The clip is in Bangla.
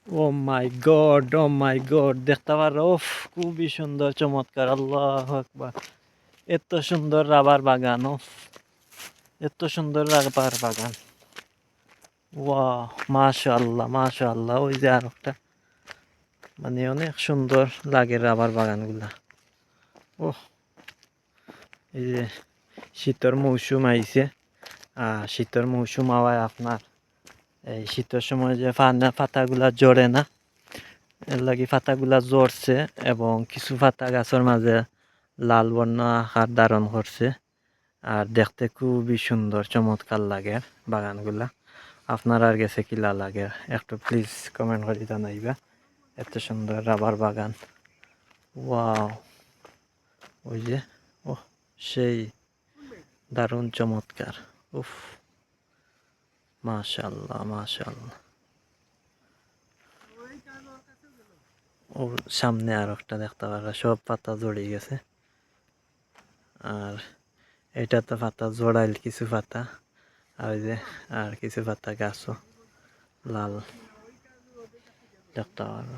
ও মাই গড, ও মাই গড, দেখতে পারো খুবই সুন্দর চমৎকার, আল্লাহ আকবার। এত সুন্দর রাবার বাগান, এত সুন্দর রাবার বাগান। ওয়াও, মাশাআল্লাহ মাশাআল্লাহ। ওই যে আর একটা, মানে অনেক সুন্দর লাগে রাবার বাগানগুলা। ওহ, এই যে শীতের মৌসুম আইছে। শীতের মৌসুম হওয়ায় আপনার এই শীতের সময় যে পাতাগুলা ঝরে না, এর লাগি পাতাগুলা ঝরছে এবং কিছু পাতা গাছের মাঝে লাল বর্ণ আকার ধারণ করছে। আর দেখতে খুবই সুন্দর চমৎকার লাগে বাগানগুলা। আপনার আর গেছে কিলা লাগে একটু প্লিজ কমেন্ট করে জানাইবা। এত সুন্দর রাবার বাগান, ওয়াও। ওই যে, ও সেই দারুণ চমৎকার। উফ, মাশাআল্লাহ মাশাআল্লাহ। ওর সামনে আর একটা দেখতে পারা, সব পাতা জড়িয়ে গেছে। আর এটা তো পাতা জড়াইল কিছু পাতা, আর ওই যে আর কিছু পাতা গাছও লাল দেখতে পারো।